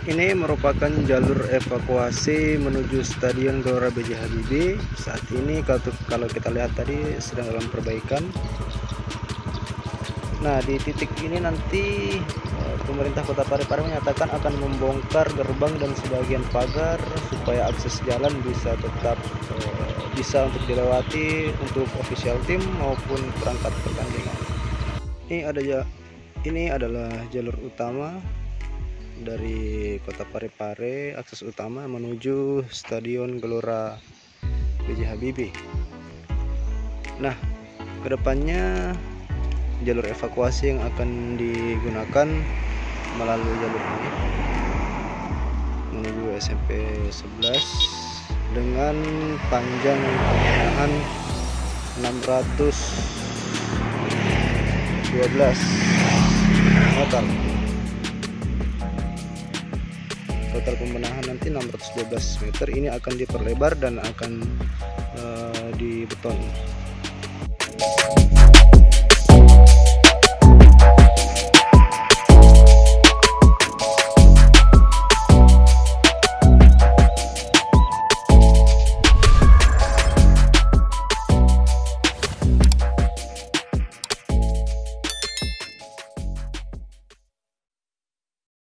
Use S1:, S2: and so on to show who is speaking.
S1: Ini merupakan jalur evakuasi menuju Stadion Gelora B.J. Habibie. Saat ini kalau kita lihat tadi sedang dalam perbaikan. Nah, di titik ini nanti pemerintah Kota Parepare menyatakan akan membongkar gerbang dan sebagian pagar supaya akses jalan bisa tetap bisa untuk dilewati untuk official team maupun perangkat pertandingan. Ini adalah jalur utama dari Kota Parepare, akses utama menuju Stadion Gelora B.J. Habibie. Nah, kedepannya jalur evakuasi yang akan digunakan melalui jalur ini menuju SMP 11 dengan panjang pembenahan 612 meter. Total pembenahan nanti 612 meter. Ini akan diperlebar dan akan dibeton.